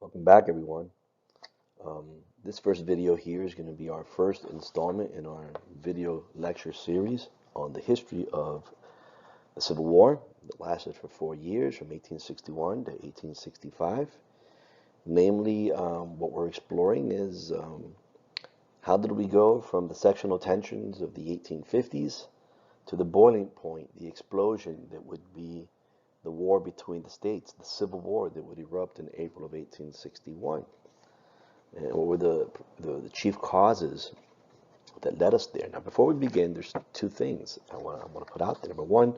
Welcome back, everyone. Um, this first video here is going to be our first installment in our video lecture series on the history of the Civil War that lasted for 4 years, from 1861 to 1865. Namely, what we're exploring is how did we go from the sectional tensions of the 1850s to the boiling point, the explosion that would be the war between the states, the Civil War that would erupt in April of 1861. And what were the chief causes that led us there? Now, before we begin, there's two things I want to put out there. Number one,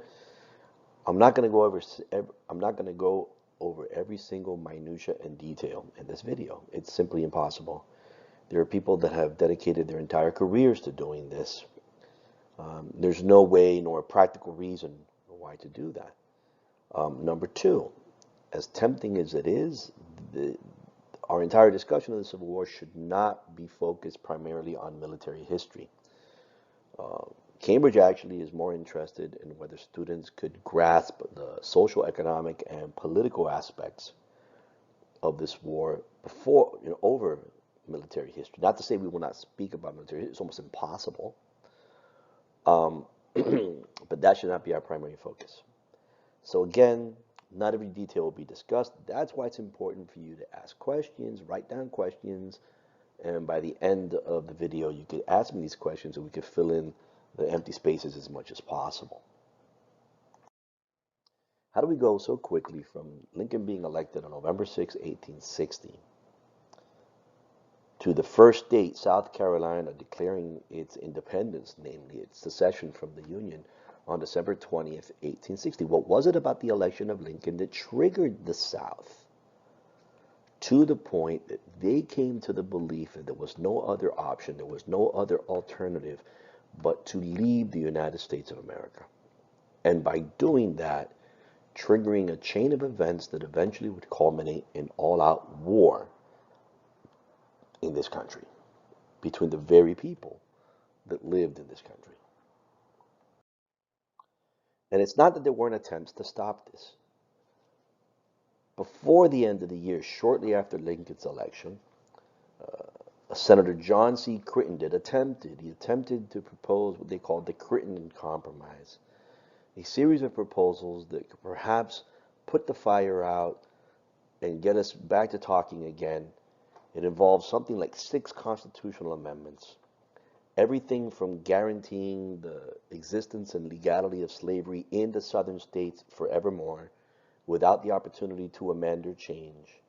I'm not going to go over every single minutia and detail in this video. It's simply impossible. There are people that have dedicated their entire careers to doing this. There's no way nor practical reason why to do that. Number two, as tempting as it is, our entire discussion of the Civil War should not be focused primarily on military history. Cambridge actually is more interested in whether students could grasp the social, economic, and political aspects of this war before, over military history. Not to say we will not speak about military history, it's almost impossible. But that should not be our primary focus. So again, not every detail will be discussed. That's why it's important for you to ask questions, write down questions, and by the end of the video, you could ask me these questions and we could fill in the empty spaces as much as possible. How do we go so quickly from Lincoln being elected on November 6, 1860, to the first state, South Carolina, declaring its independence, namely its secession from the Union, on December 20th, 1860. What was it about the election of Lincoln that triggered the South to the point that they came to the belief that there was no other option, there was no other alternative but to leave the United States of America? And by doing that, triggering a chain of events that eventually would culminate in all-out war in this country between the very people that lived in this country. And it's not that there weren't attempts to stop this. Before the end of the year, shortly after Lincoln's election, Senator John C. Crittenden attempted to propose what they called the Crittenden Compromise, a series of proposals that could perhaps put the fire out and get us back to talking again. It involved something like 6 constitutional amendments. Everything from guaranteeing the existence and legality of slavery in the southern states forevermore without the opportunity to amend or change,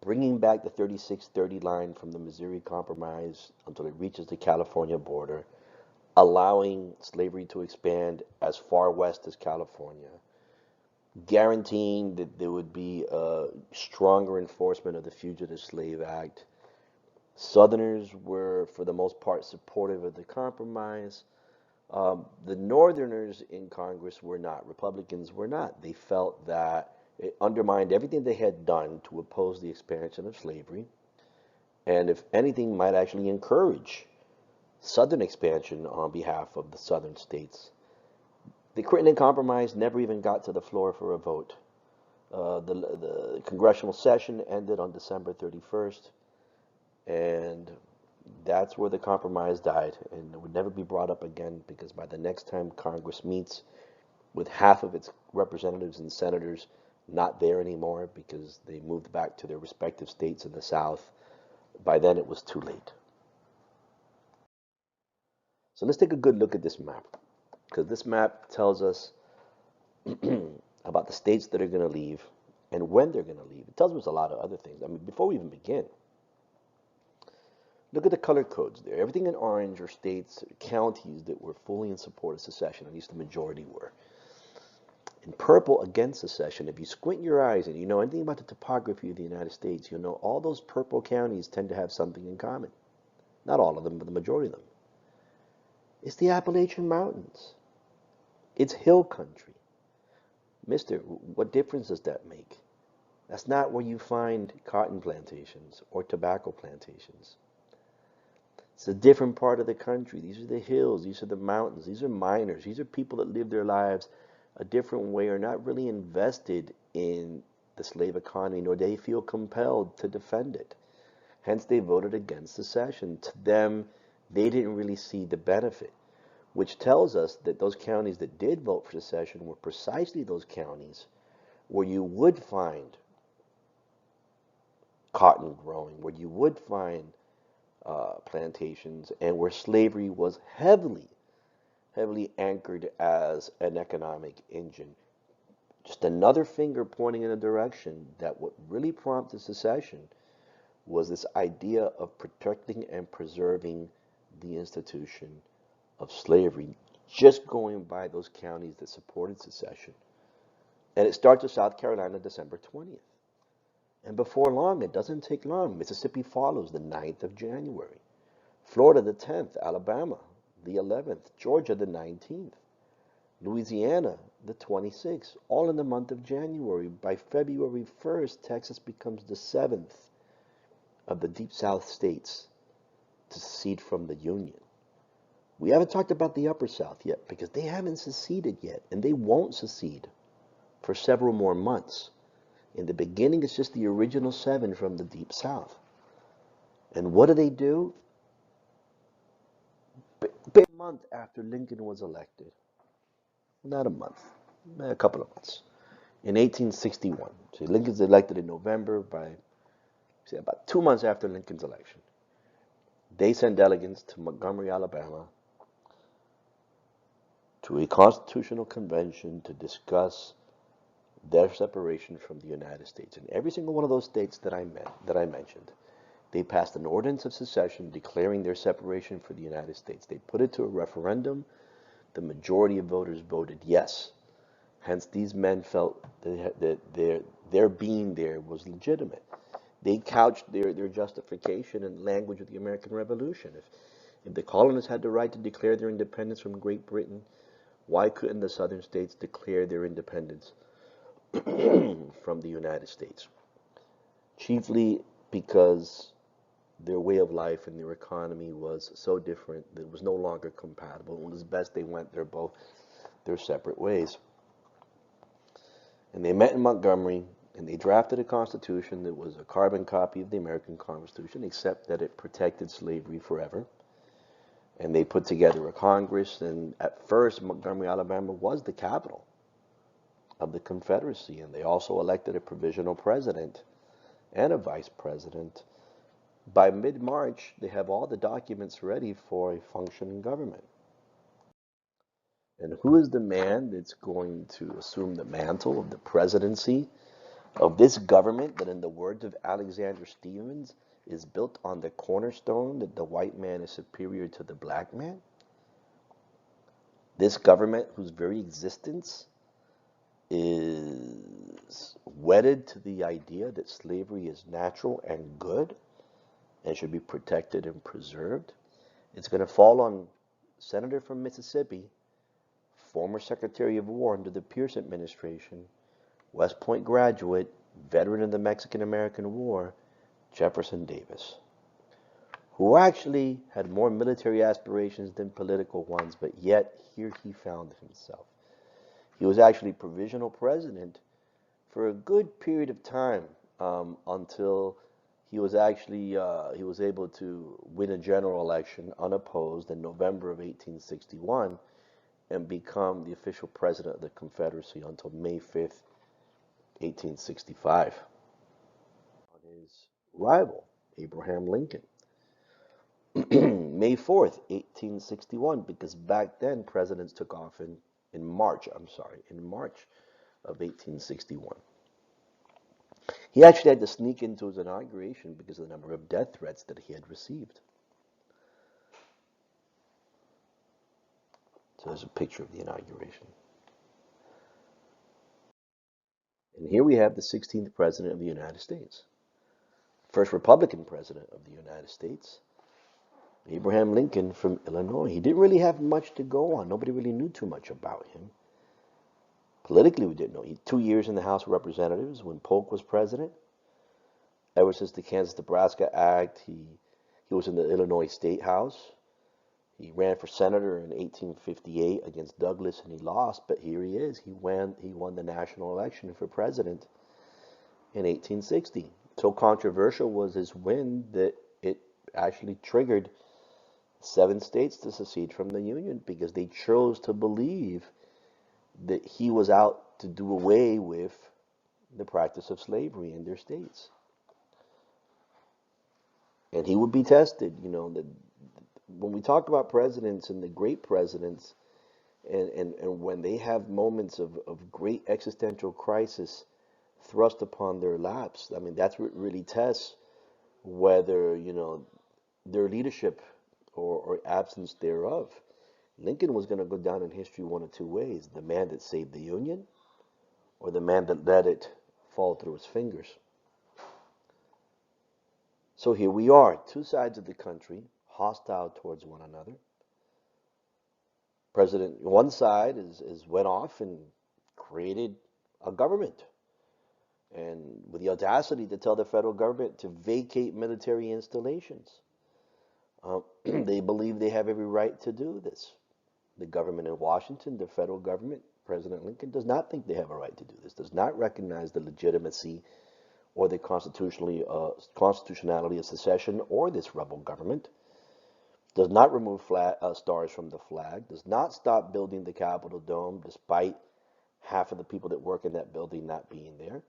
bringing back the 3630 line from the Missouri Compromise until it reaches the California border, allowing slavery to expand as far west as California, guaranteeing that there would be a stronger enforcement of the Fugitive Slave Act. Southerners were, for the most part, supportive of the compromise. The Northerners in Congress were not. Republicans were not. They felt that it undermined everything they had done to oppose the expansion of slavery, and if anything, might actually encourage Southern expansion on behalf of the Southern states. The Crittenden Compromise never even got to the floor for a vote. The congressional session ended on December 31st. And that's where the compromise died, and it would never be brought up again, because by the next time Congress meets, with half of its representatives and senators not there anymore because they moved back to their respective states in the South, by then it was too late. So let's take a good look at this map, because this map tells us about the states that are going to leave and when they're going to leave. It tells us a lot of other things. I mean, before we even begin, look at the color codes there. Everything in orange are states, counties that were fully in support of secession, at least the majority were. In purple, against secession, if you squint your eyes and you know anything about the topography of the United States, you'll know all those purple counties tend to have something in common. Not all of them, but the majority of them. It's the Appalachian Mountains. It's hill country. Mister, what difference does that make? That's not where you find cotton plantations or tobacco plantations. It's a different part of the country. These are the hills. These are the mountains. These are miners. These are people that live their lives a different way, are not really invested in the slave economy, nor they feel compelled to defend it. Hence, they voted against secession. To them, they didn't really see the benefit, which tells us that those counties that did vote for secession were precisely those counties where you would find cotton growing, where you would find plantations, and where slavery was heavily anchored as an economic engine. Just another finger pointing in a direction that what really prompted secession was this idea of protecting and preserving the institution of slavery, just going by those counties that supported secession. And it starts with South Carolina, December 20th. And before long, it doesn't take long, Mississippi follows the 9th of January. Florida, the 10th. Alabama, the 11th. Georgia, the 19th. Louisiana, the 26th. All in the month of January. By February 1st, Texas becomes the 7th of the Deep South states to secede from the Union. We haven't talked about the Upper South yet because they haven't seceded yet, and they won't secede for several more months. In the beginning, it's just the original 7 from the Deep South. And what do? A month after Lincoln was elected, not a month, a couple of months, in 1861. So Lincoln's elected in November. By about 2 months after Lincoln's election, they sent delegates to Montgomery, Alabama, to a constitutional convention to discuss their separation from the United States. And every single one of those states that I mentioned, they passed an ordinance of secession declaring their separation from the United States. They put it to a referendum. The majority of voters voted yes. Hence, these men felt that their being there was legitimate. They couched their justification in language of the American Revolution. If the colonists had the right to declare their independence from Great Britain, why couldn't the southern states declare their independence from the United States? Chiefly because their way of life and their economy was so different that it was no longer compatible. And as best they went their separate ways. And they met in Montgomery, and they drafted a constitution that was a carbon copy of the American Constitution, except that it protected slavery forever. And they put together a Congress, and at first Montgomery, Alabama was the capital of the Confederacy, and they also elected a provisional president and a vice president. By mid-March, they have all the documents ready for a functioning government. And who is the man that's going to assume the mantle of the presidency of this government that, in the words of Alexander Stephens, is built on the cornerstone that the white man is superior to the black man? This government whose very existence is wedded to the idea that slavery is natural and good and should be protected and preserved. It's going to fall on Senator from Mississippi, former Secretary of War under the Pierce administration, West Point graduate, veteran of the Mexican-American War, Jefferson Davis, who actually had more military aspirations than political ones, but yet here he found himself. He was actually provisional president for a good period of time until he was able to win a general election unopposed in November of 1861 and become the official president of the Confederacy until May 5th, 1865. His rival, Abraham Lincoln. May 4th, 1861, because back then presidents took off in March of 1861. He actually had to sneak into his inauguration because of the number of death threats that he had received. So there's a picture of the inauguration. And here we have the 16th President of the United States. First Republican President of the United States, Abraham Lincoln from Illinois. He didn't really have much to go on. Nobody really knew too much about him. Politically, we didn't know. He had 2 years in the House of Representatives when Polk was president. Ever since the Kansas-Nebraska Act, he was in the Illinois State House. He ran for senator in 1858 against Douglas, and he lost. But here he is. He won the national election for president in 1860. So controversial was his win that it actually triggered 7 states to secede from the Union because they chose to believe that he was out to do away with the practice of slavery in their states. And he would be tested. When we talk about presidents and the great presidents, and when they have moments of great existential crisis thrust upon their laps, I mean, that's what really tests whether, their leadership or absence thereof. Lincoln was going to go down in history one of two ways: the man that saved the Union, or the man that let it fall through his fingers. So here we are, two sides of the country, hostile towards one another. President, one side is went off and created a government, and with the audacity to tell the federal government to vacate military installations. They believe they have every right to do this. The government in Washington, the federal government, President Lincoln, does not think they have a right to do this, does not recognize the legitimacy or the constitutionality of secession or this rebel government, does not remove stars from the flag, does not stop building the Capitol dome despite half of the people that work in that building not being there,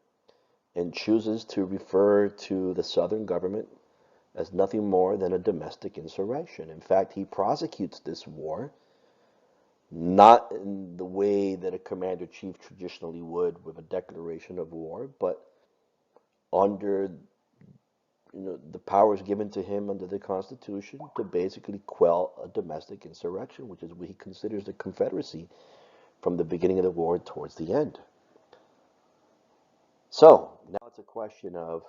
and chooses to refer to the Southern government as nothing more than a domestic insurrection. In fact, he prosecutes this war not in the way that a commander-in-chief traditionally would with a declaration of war, but under the powers given to him under the Constitution to basically quell a domestic insurrection, which is what he considers the Confederacy from the beginning of the war towards the end. So now it's a question of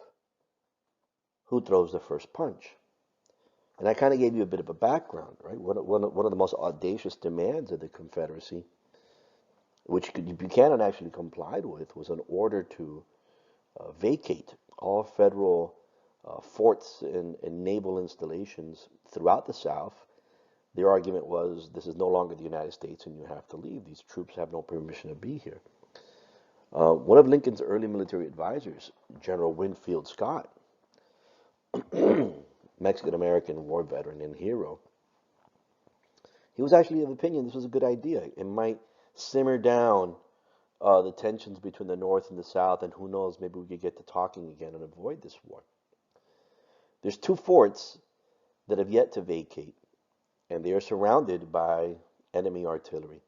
who throws the first punch. And I kind of gave you a bit of a background, right? One of the most audacious demands of the Confederacy, which Buchanan actually complied with, was an order to vacate all federal forts and naval installations throughout the South. Their argument was, this is no longer the United States and you have to leave. These troops have no permission to be here. One of Lincoln's early military advisors, General Winfield Scott, Mexican-American war veteran and hero, he was actually of opinion this was a good idea. It might simmer down the tensions between the North and the South, and who knows, maybe we could get to talking again and avoid this war. There's 2 forts that have yet to vacate, and they are surrounded by enemy artillery.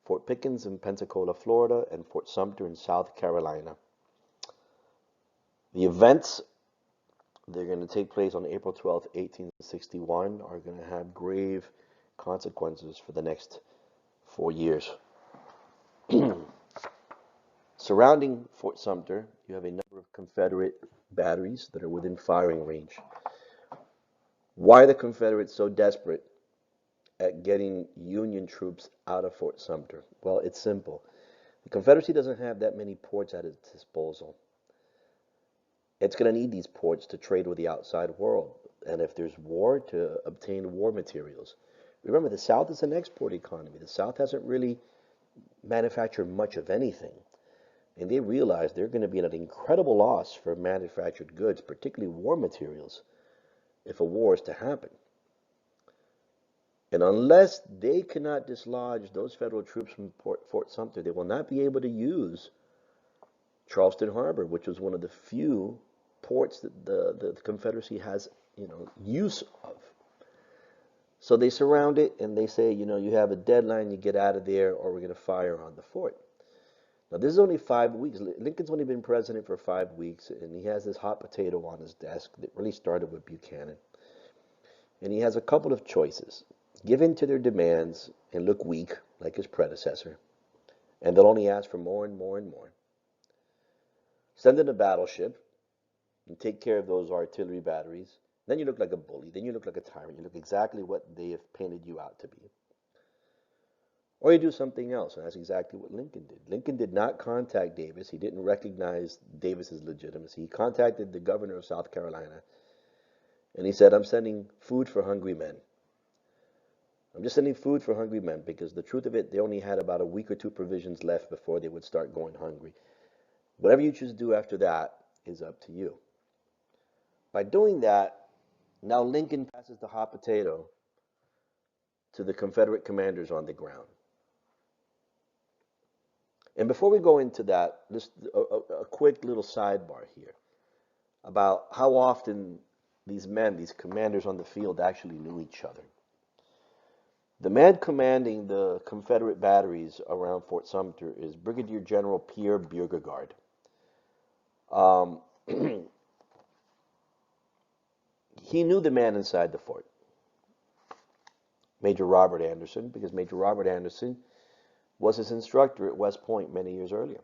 Fort Pickens in Pensacola, Florida, and Fort Sumter in South Carolina. The events that are going to take place on April 12, 1861 are going to have grave consequences for the next 4 years. Surrounding Fort Sumter, you have a number of Confederate batteries that are within firing range. Why are the Confederates so desperate at getting Union troops out of Fort Sumter? Well, it's simple. The Confederacy doesn't have that many ports at its disposal. It's going to need these ports to trade with the outside world, and if there's war, to obtain war materials. Remember, the South is an export economy. The South hasn't really manufactured much of anything, and they realize they're going to be at an incredible loss for manufactured goods, particularly war materials, if a war is to happen. And unless they cannot dislodge those federal troops from Fort Sumter, they will not be able to use Charleston Harbor, which was one of the few ports that the Confederacy has, use of. So they surround it and they say, you have a deadline, you get out of there, or we're going to fire on the fort. Now, this is only 5 weeks. Lincoln's only been president for 5 weeks, and he has this hot potato on his desk that really started with Buchanan. And he has a couple of choices: give in to their demands and look weak like his predecessor, and they'll only ask for more and more and more. Send in a battleship and take care of those artillery batteries. Then you look like a bully. Then you look like a tyrant. You look exactly what they have painted you out to be. Or you do something else, and that's exactly what Lincoln did. Lincoln did not contact Davis. He didn't recognize Davis's legitimacy. He contacted the governor of South Carolina, and he said, I'm sending food for hungry men. I'm just sending food for hungry men, because the truth of it, they only had about a week or 2 provisions left before they would start going hungry. Whatever you choose to do after that, is up to you. By doing that, now Lincoln passes the hot potato to the Confederate commanders on the ground. And before we go into that, just a quick little sidebar here about how often these men, these commanders on the field, actually knew each other. The man commanding the Confederate batteries around Fort Sumter is Brigadier General Pierre Beauregard. He knew the man inside the fort, Major Robert Anderson, because Major Robert Anderson was his instructor at West Point many years earlier.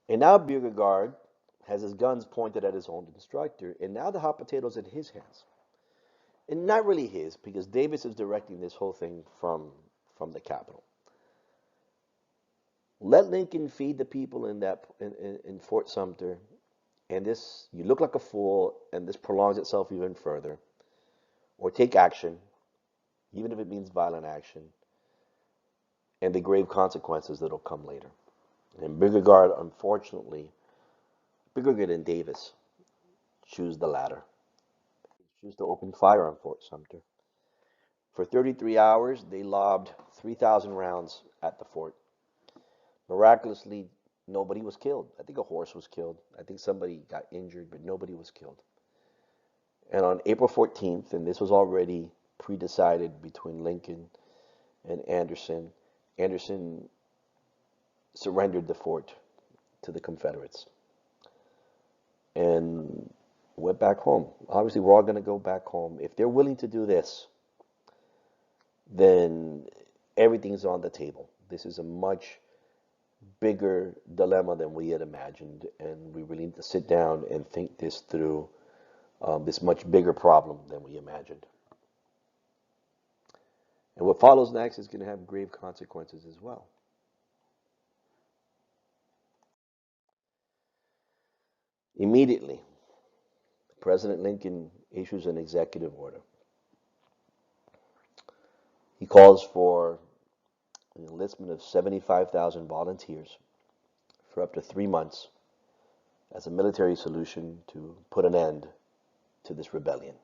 And now Beauregard has his guns pointed at his own instructor, and now the hot potato's in his hands. And not really his, because Davis is directing this whole thing from the Capitol. Let Lincoln feed the people in Fort Sumter, and this, you look like a fool, and this prolongs itself even further. Or take action, even if it means violent action, and the grave consequences that'll come later. And Beauregard, unfortunately, Beauregard and Davis choose the latter. They choose to open fire on Fort Sumter. For 33 hours, they lobbed 3,000 rounds at the fort. Miraculously, nobody was killed. I think a horse was killed. I think somebody got injured, but nobody was killed. And on April 14th, and this was already pre-decided between Lincoln and Anderson, Anderson surrendered the fort to the Confederates and went back home. Obviously, we're all going to go back home. If they're willing to do this, then everything's on the table. This is a much bigger dilemma than we had imagined, and we really need to sit down and think this through, this much bigger problem than we imagined. And what follows next is going to have grave consequences as well. Immediately, President Lincoln issues an executive order. He calls for an enlistment of 75,000 volunteers for up to 3 months as a military solution to put an end to this rebellion.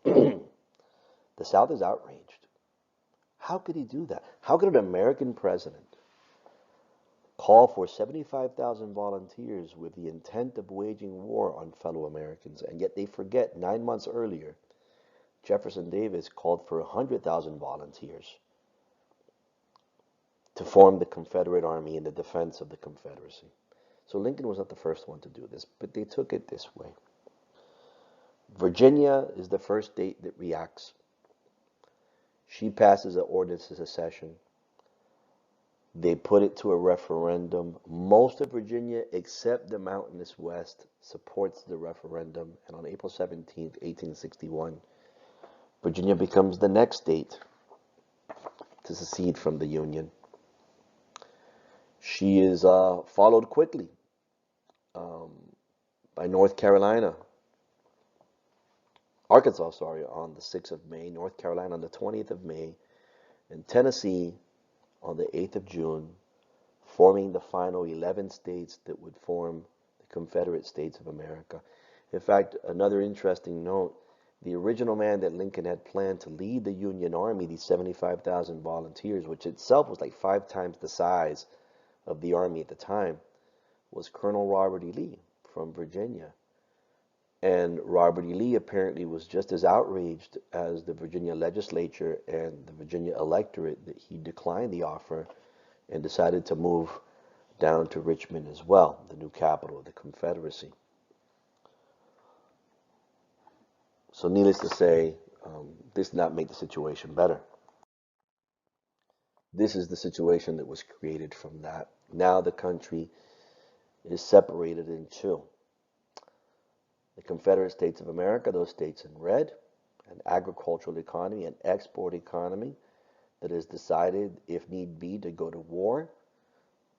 The South is outraged. How could he do that? How could an American president call for 75,000 volunteers with the intent of waging war on fellow Americans? And yet they forget 9 months earlier, Jefferson Davis called for 100,000 volunteers to form the Confederate Army in the defense of the Confederacy. So Lincoln was not the first one to do this, but they took it this way. Virginia is the first state that reacts. She passes an ordinance of secession. They put it to a referendum. Most of Virginia, except the mountainous west, supports the referendum. And on April 17th, 1861, Virginia becomes the next state to secede from the Union. She is followed quickly by Arkansas, on the 6th of May, North Carolina on the 20th of May, and Tennessee on the 8th of June, forming the final 11 states that would form the Confederate States of America. In fact, another interesting note, the original man that Lincoln had planned to lead the Union Army, these 75,000 volunteers, which itself was like 5 times the size of the Army at the time, was Colonel Robert E. Lee from Virginia. And Robert E. Lee apparently was just as outraged as the Virginia legislature and the Virginia electorate that he declined the offer and decided to move down to Richmond as well, the new capital of the Confederacy. So needless to say, this did not make the situation better. This is the situation that was created from that. Now the country is separated in two. The Confederate States of America, those states in red, an agricultural economy, an export economy that has decided, if need be, to go to war,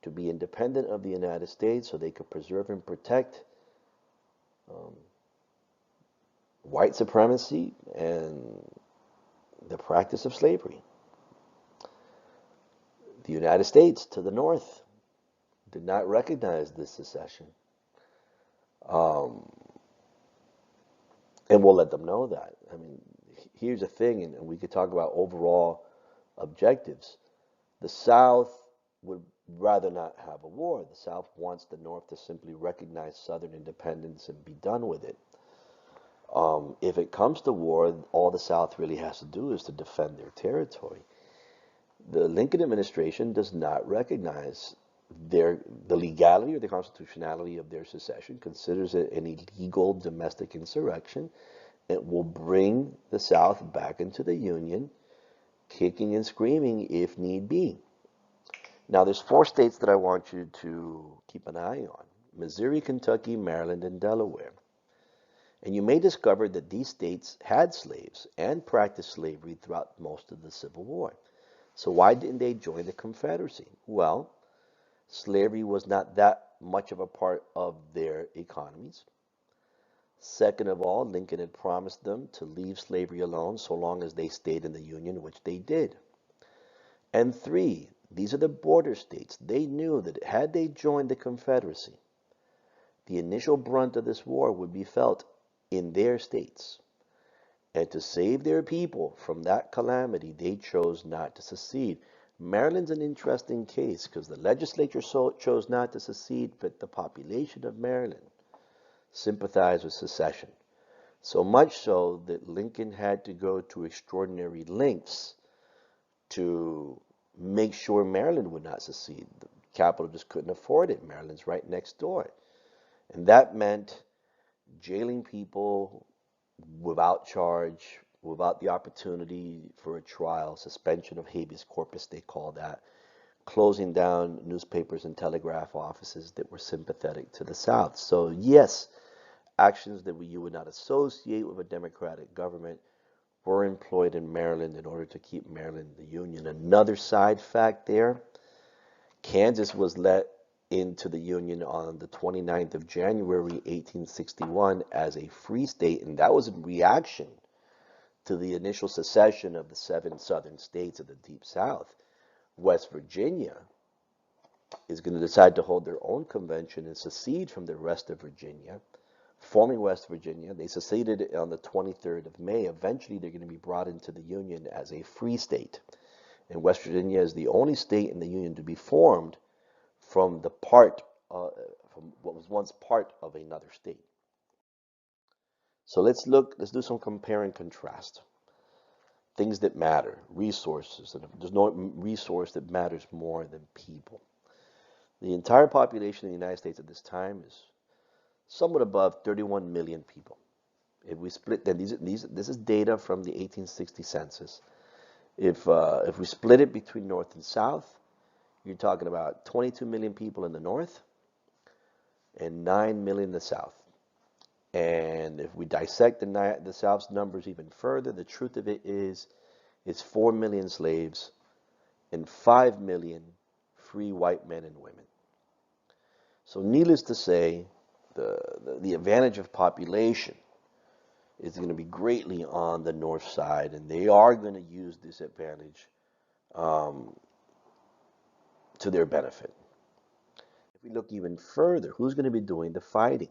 to be independent of the United States so they could preserve and protect white supremacy and the practice of slavery. The United States to the north did not recognize this secession. Um, and we'll let them know that. I mean, here's the thing, and we could talk about overall objectives. The South would rather not have a war. The South wants the North to simply recognize Southern independence and be done with it. If it comes to war, all the South really has to do is to defend their territory. The Lincoln administration does not recognize the legality or the constitutionality of their secession, considers it an illegal domestic insurrection. It will bring the South back into the Union, kicking and screaming if need be. Now, there's four states that I want you to keep an eye on: Missouri, Kentucky, Maryland, and Delaware. And you may discover that these states had slaves and practiced slavery throughout most of the Civil War. So why didn't they join the Confederacy? Well, slavery was not that much of a part of their economies. Second of all, Lincoln had promised them to leave slavery alone so long as they stayed in the Union, which they did. And three, these are the border states. They knew that had they joined the Confederacy, the initial brunt of this war would be felt in their states. And to save their people from that calamity, they chose not to secede. Maryland's an interesting case because the legislature chose not to secede, but the population of Maryland sympathized with secession. So much so that Lincoln had to go to extraordinary lengths to make sure Maryland would not secede. The capital just couldn't afford it. Maryland's right next door. And that meant jailing people without charge, without the opportunity for a trial, suspension of habeas corpus, they call that, closing down newspapers and telegraph offices that were sympathetic to the South. So yes, actions that you would not associate with a democratic government were employed in Maryland in order to keep Maryland in the Union. Another side fact there, Kansas was let into the Union on the 29th of January, 1861 as a free state, and that was in reaction to the initial secession of the 7 southern states of the Deep South. West Virginia is going to decide to hold their own convention and secede from the rest of Virginia, forming West Virginia. They seceded on the 23rd of May. Eventually, they're going to be brought into the Union as a free state. And West Virginia is the only state in the Union to be formed from from what was once part of another state. So let's do some compare and contrast. Things that matter, resources. And there's no resource that matters more than people. The entire population of the United States at this time is somewhat above 31 million people. If we split them, this is data from the 1860 census. If we split it between North and South, you're talking about 22 million people in the North and 9 million in the South. And if we dissect the South's numbers even further, the truth of it is it's 4 million slaves and 5 million free white men and women. So needless to say, the advantage of population is going to be greatly on the north side, and they are going to use this advantage to their benefit. If we look even further, who's going to be doing the fighting?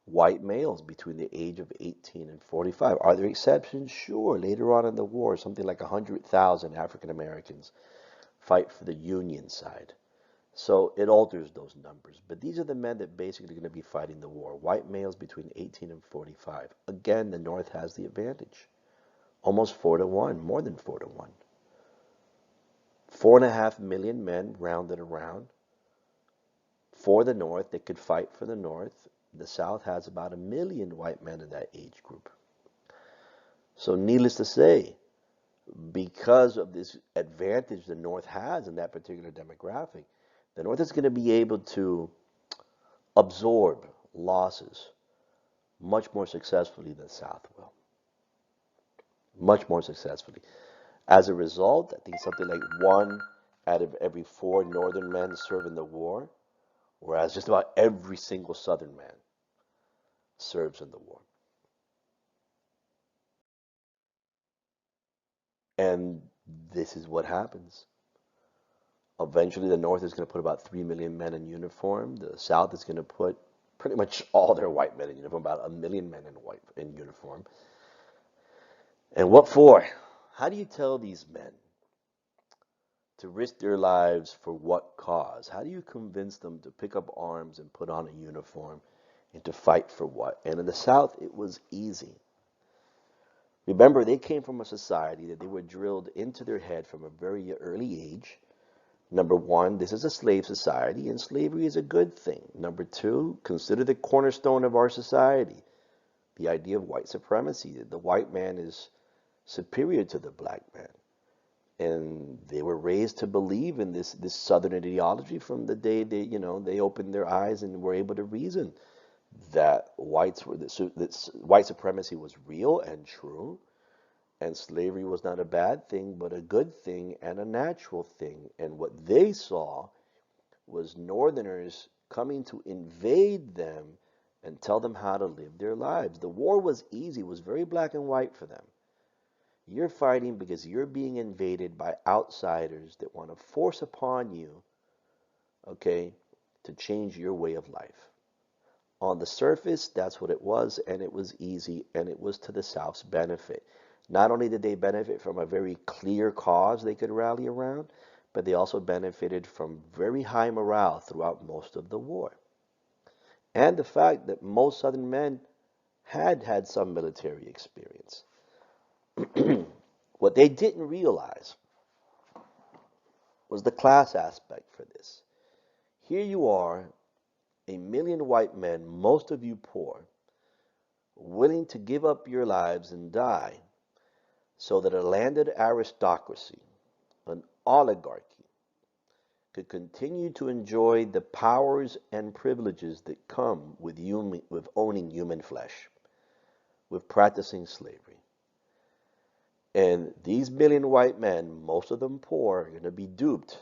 White males between the age of 18 and 45. Are there exceptions? Sure. Later on in the war, something like 100,000 African Americans fight for the Union side. So it alters those numbers. But these are the men that basically are going to be fighting the war. White males between 18 and 45. Again, the North has the advantage. Almost 4-1, more than 4-1. 4.5 million men rounded around for the North that could fight for the North. The South has about 1 million white men in that age group. So needless to say, because of this advantage the North has in that particular demographic, the North is going to be able to absorb losses much more successfully than the South will. Much more successfully. As a result, I think something like 1 out of every 4 Northern men serve in the war, whereas just about every single Southern man serves in the war. And this is what happens. Eventually, the North is going to put about 3 million men in uniform. The South is going to put pretty much all their white men in uniform, about 1 million men in uniform. And what for? How do you tell these men to risk their lives for what cause? How do you convince them to pick up arms and put on a uniform and to fight for what? And in the South, it was easy. Remember, they came from a society that they were drilled into their head from a very early age. Number one, this is a slave society, and slavery is a good thing. Number two, consider the cornerstone of our society, the idea of white supremacy, that the white man is superior to the black man. And they were raised to believe in this Southern ideology from the day they opened their eyes and were able to reason that white supremacy was real and true, and slavery was not a bad thing, but a good thing and a natural thing. And what they saw was Northerners coming to invade them and tell them how to live their lives. The war was easy, it was very black and white for them. You're fighting because you're being invaded by outsiders that want to force upon you, okay, to change your way of life. On the surface, that's what it was, and it was easy, and it was to the South's benefit. Not only did they benefit from a very clear cause they could rally around, but they also benefited from very high morale throughout most of the war. And the fact that most Southern men had had some military experience. What they didn't realize was the class aspect for this. Here you are, 1 million white men, most of you poor, willing to give up your lives and die so that a landed aristocracy, an oligarchy, could continue to enjoy the powers and privileges that come with owning human flesh, with practicing slavery. And these 1 million white men, most of them poor, are going to be duped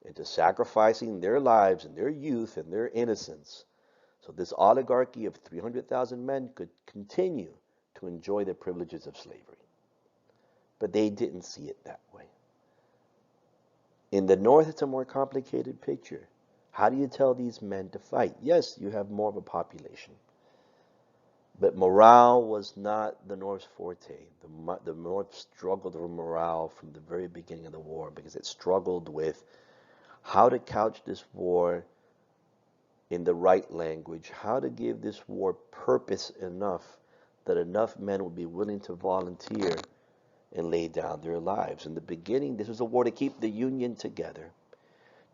into sacrificing their lives and their youth and their innocence so this oligarchy of 300,000 men could continue to enjoy the privileges of slavery. But they didn't see it that way. In the North, it's a more complicated picture. How do you tell these men to fight? Yes, you have more of a population. But morale was not the North's forte. The North struggled with morale from the very beginning of the war because it struggled with how to couch this war in the right language, how to give this war purpose enough that enough men would be willing to volunteer and lay down their lives. In the beginning, this was a war to keep the Union together,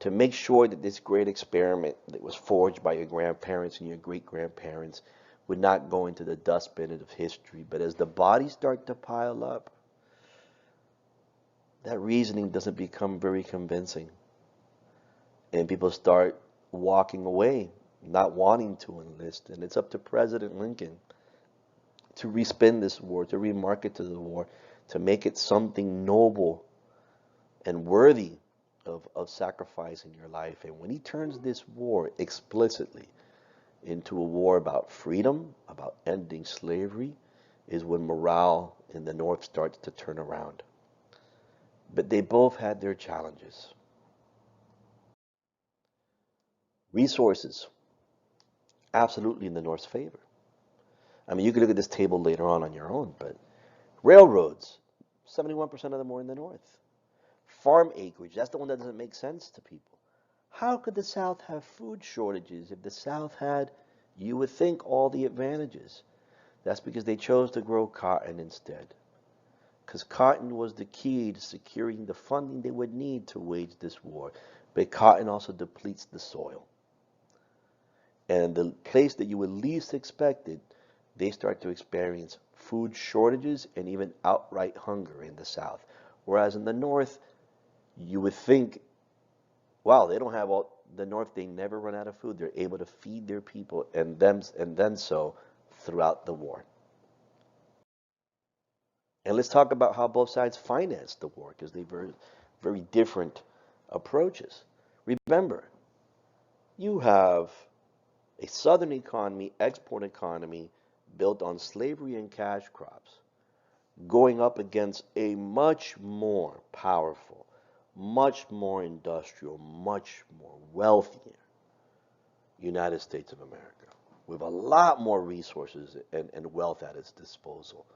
to make sure that this great experiment that was forged by your grandparents and your great-grandparents would not go into the dustbin of history. But as the bodies start to pile up, that reasoning doesn't become very convincing. And people start walking away, not wanting to enlist. And it's up to President Lincoln to respin this war, to remarket to the war, to make it something noble and worthy of sacrificing your life. And when he turns this war explicitly into a war about freedom, about ending slavery, is when morale in the North starts to turn around. But they both had their challenges. Resources, absolutely in the North's favor. I mean, you could look at this table later on your own, but railroads, 71% of them were in the North. Farm acreage, that's the one that doesn't make sense to people. How could the South have food shortages if the South had, you would think, all the advantages? That's because they chose to grow cotton instead. Because cotton was the key to securing the funding they would need to wage this war. But cotton also depletes the soil. And the place that you would least expect it, they start to experience food shortages and even outright hunger in the South. Whereas in the North, you would think, wow, they don't have all, the North, they never run out of food. They're able to feed their people and then so throughout the war. And let's talk about how both sides financed the war, because they were very different approaches. Remember, you have a Southern economy, export economy, built on slavery and cash crops, going up against a much more powerful, much more industrial, much more wealthier United States of America, with a lot more resources and wealth at its disposal.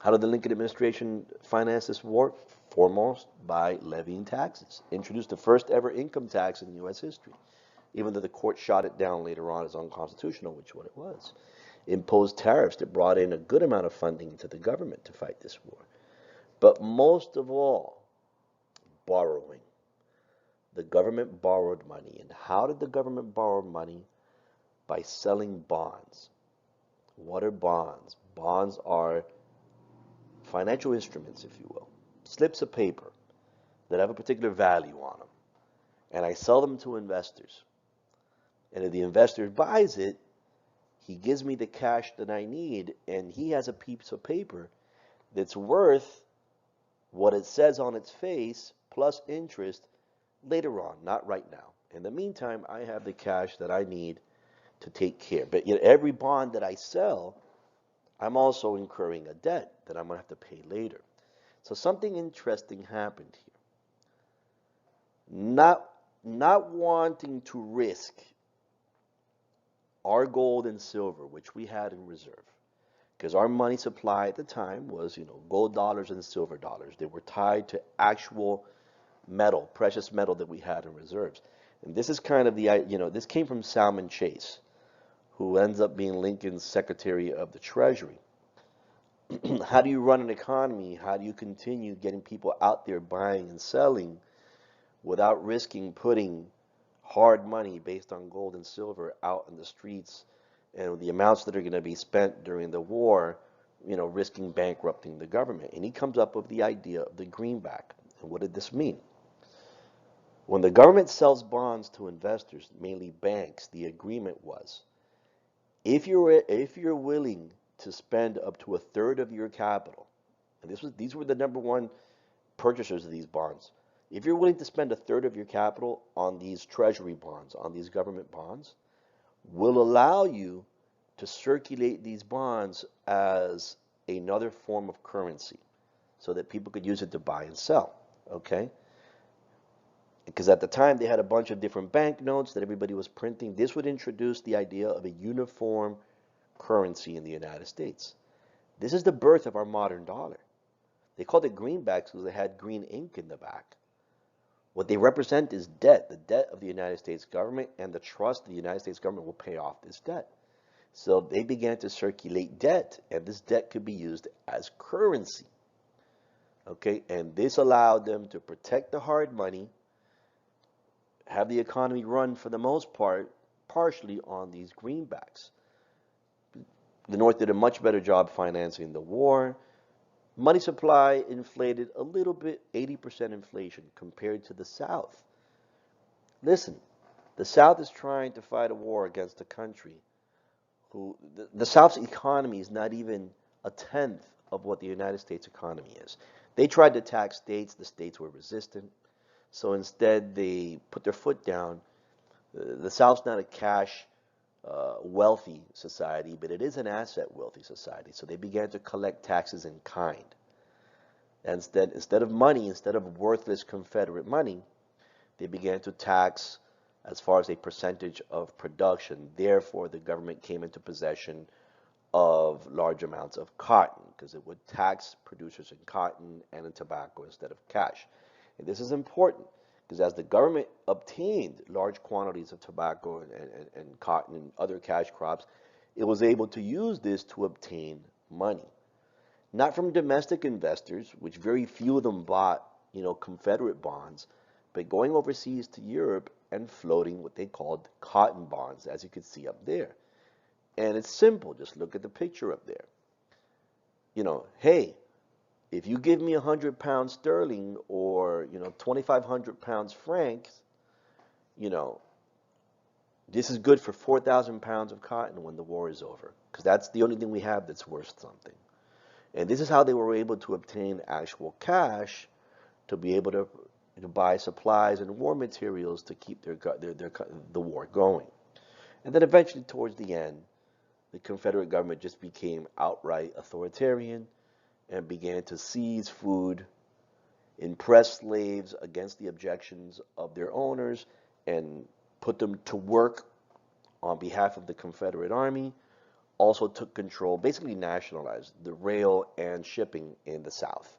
How did the Lincoln administration finance this war? Foremost by levying taxes. Introduced the first ever income tax in U.S. history, even though the court shot it down later on as unconstitutional, which what it was. Imposed tariffs that brought in a good amount of funding to the government to fight this war. But most of all, borrowing. The government borrowed money. And how did the government borrow money? By selling bonds. What are bonds? Bonds are financial instruments, if you will, slips of paper that have a particular value on them. And I sell them to investors. And if the investor buys it, he gives me the cash that I need, and he has a piece of paper that's worth what it says on its face plus interest later on, not right now. In the meantime, I have the cash that I need to take care. But yet every bond that I sell, I'm also incurring a debt that I'm going to have to pay later. So something interesting happened here. Not wanting to risk our gold and silver, which we had in reserve, because our money supply at the time was, gold dollars and silver dollars. They were tied to actual metal, precious metal that we had in reserves. And this is kind of this came from Salmon Chase, who ends up being Lincoln's Secretary of the Treasury. How do you run an economy? How do you continue getting people out there buying and selling without risking putting hard money based on gold and silver out in the streets, and the amounts that are going to be spent during the war, risking bankrupting the government? And he comes up with the idea of the greenback. And what did this mean? When the government sells bonds to investors, mainly banks, the agreement was, if you're willing to spend up to a third of your capital, and these were the number one purchasers of these bonds. If you're willing to spend a third of your capital on these treasury bonds, on these government bonds, we'll allow you to circulate these bonds as another form of currency so that people could use it to buy and sell, okay? Because at the time they had a bunch of different banknotes that everybody was printing. This would introduce the idea of a uniform currency in the United States. This is the birth of our modern dollar. They called it greenbacks because they had green ink in the back. What they represent is debt, the debt of the United States government, and the trust the United States government will pay off this debt. So they began to circulate debt, and this debt could be used as currency. Okay, and this allowed them to protect the hard money, have the economy run for the most part, partially on these greenbacks. The North did a much better job financing the war. Money supply inflated a little bit, 80% inflation compared to the South. Listen, the South is trying to fight a war against a country who, the South's economy is not even a tenth of what the United States economy is. They tried to tax states, the states were resistant. So instead they put their foot down. The South's not a cash wealthy society, but it is an asset wealthy society. So they began to collect taxes in kind. And instead of money, instead of worthless Confederate money, they began to tax as far as a percentage of production. Therefore, the government came into possession of large amounts of cotton, because it would tax producers in cotton and in tobacco instead of cash. And this is important, because as the government obtained large quantities of tobacco and cotton and other cash crops, it was able to use this to obtain money. Not from domestic investors, which very few of them bought, Confederate bonds, but going overseas to Europe and floating what they called cotton bonds, as you can see up there. And it's simple. Just look at the picture up there. Hey, if you give me 100 pounds sterling or, 2,500 pounds francs, this is good for 4,000 pounds of cotton when the war is over, because that's the only thing we have that's worth something. And this is how they were able to obtain actual cash to be able to buy supplies and war materials to keep the war going. And then eventually, towards the end, the Confederate government just became outright authoritarian and began to seize food, impress slaves against the objections of their owners, and put them to work on behalf of the Confederate Army, also took control, basically nationalized the rail and shipping in the South,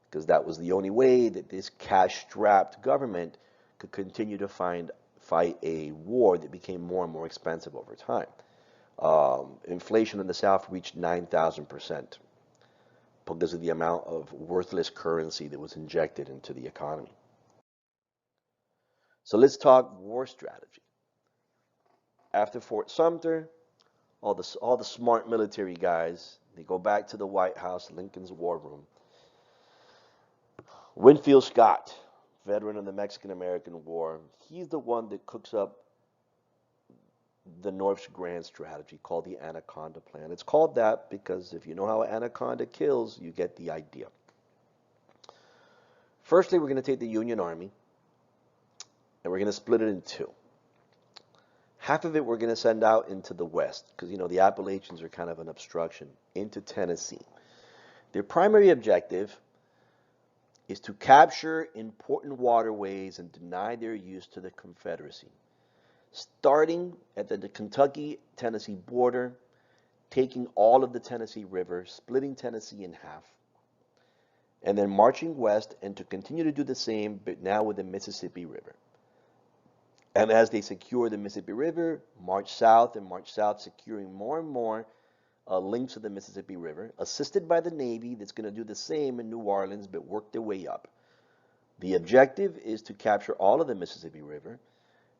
because that was the only way that this cash-strapped government could continue to fight a war that became more and more expensive over time. Inflation in the South reached 9,000% because of the amount of worthless currency that was injected into the economy. So let's talk war strategy. After Fort Sumter, all the smart military guys, they go back to the White House, Lincoln's war room. Winfield Scott, veteran of the Mexican-American War, he's the one that cooks up the North's grand strategy called the Anaconda Plan. It's called that because if you know how Anaconda kills, you get the idea. Firstly, we're going to take the Union Army and we're going to split it in two. Half of it we're going to send out into the West because, you know, the Appalachians are kind of an obstruction, into Tennessee. Their primary objective is to capture important waterways and deny their use to the Confederacy. Starting at the Kentucky-Tennessee border, taking all of the Tennessee River, splitting Tennessee in half, and then marching west and to continue to do the same, but now with the Mississippi River. And as they secure the Mississippi River, march south, securing more and more links to the Mississippi River, assisted by the Navy that's going to do the same in New Orleans, but work their way up. The objective is to capture all of the Mississippi River.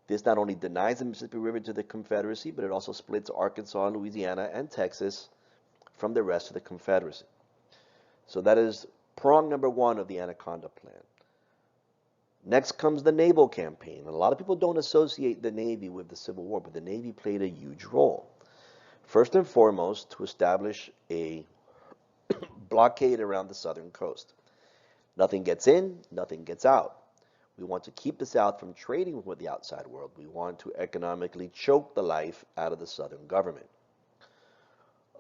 This not only denies the Mississippi River to the Confederacy, but it also splits Arkansas, Louisiana, and Texas from the rest of the Confederacy. So that is prong number one of the Anaconda Plan. Next comes the naval campaign. And a lot of people don't associate the Navy with the Civil War, but the Navy played a huge role. First and foremost, to establish a blockade around the southern coast. Nothing gets in, nothing gets out. We want to keep the South from trading with the outside world. We want to economically choke the life out of the Southern government.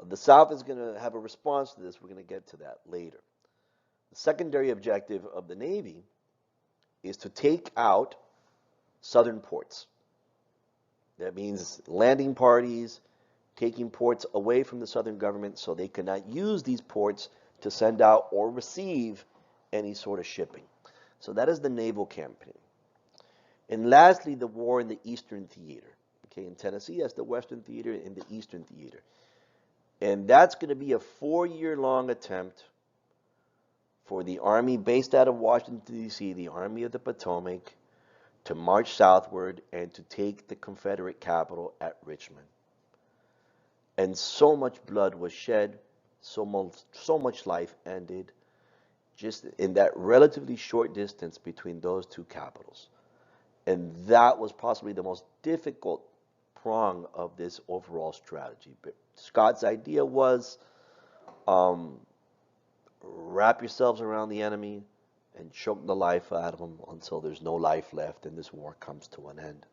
The South is going to have a response to this. We're going to get to that later. The secondary objective of the Navy is to take out southern ports. That means landing parties, taking ports away from the southern government so they cannot use these ports to send out or receive any sort of shipping. So that is the naval campaign. And lastly, the war in the Eastern Theater. Okay, in Tennessee, that's the Western Theater, in the Eastern Theater. And that's going to be a 4-year-long attempt for the Army based out of Washington, D.C., the Army of the Potomac, to march southward and to take the Confederate capital at Richmond. And so much blood was shed, so much life ended, just in that relatively short distance between those two capitals. And that was possibly the most difficult prong of this overall strategy. But Scott's idea was wrap yourselves around the enemy and choke the life out of them until there's no life left and this war comes to an end.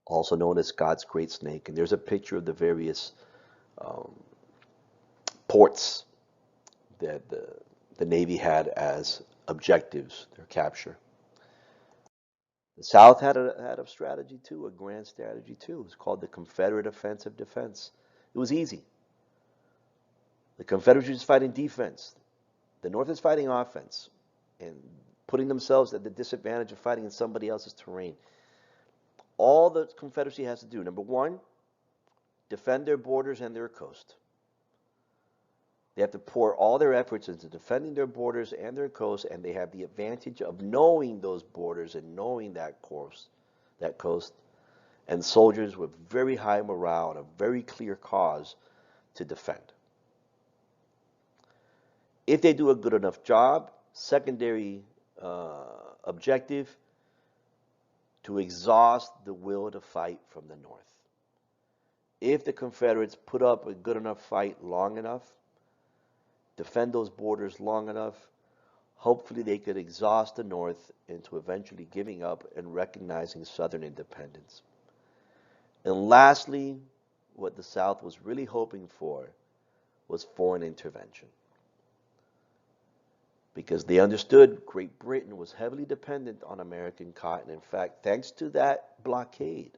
Also known as Scott's Great Snake. And there's a picture of the various ports that the Navy had as objectives, their capture. The South had a strategy too, a grand strategy too. It was called the Confederate Offensive Defense. It was easy. The Confederacy was fighting defense. The North is fighting offense and putting themselves at the disadvantage of fighting in somebody else's terrain. All the Confederacy has to do, number one, defend their borders and their coast. They have to pour all their efforts into defending their borders and their coast, and they have the advantage of knowing those borders and knowing that coast, and soldiers with very high morale and a very clear cause to defend. If they do a good enough job, secondary objective, to exhaust the will to fight from the North. If the Confederates put up a good enough fight long enough, defend those borders long enough, hopefully they could exhaust the North into eventually giving up and recognizing Southern independence. And lastly, what the South was really hoping for was foreign intervention. because they understood Great Britain was heavily dependent on American cotton. In fact, thanks to that blockade,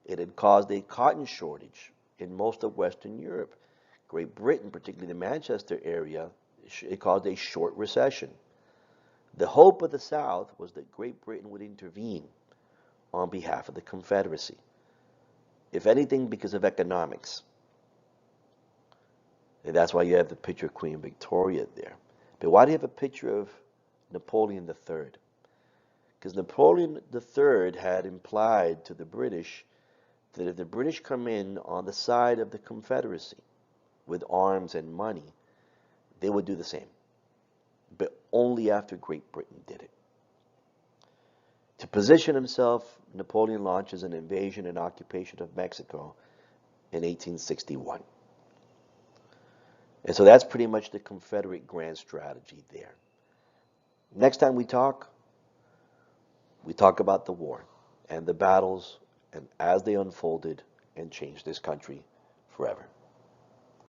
it had caused a cotton shortage in most of Western Europe. Great Britain, particularly the Manchester area, it caused a short recession. The hope of the South was that Great Britain would intervene on behalf of the Confederacy, if anything because of economics. And that's why you have the picture of Queen Victoria there. But why do you have a picture of Napoleon III? Because Napoleon III had implied to the British that if the British come in on the side of the Confederacy with arms and money, they would do the same. But only after Great Britain did it. To position himself, Napoleon launches an invasion and occupation of Mexico in 1861. And so that's pretty much the Confederate grand strategy there. Next time we talk about the war and the battles and as they unfolded and changed this country forever.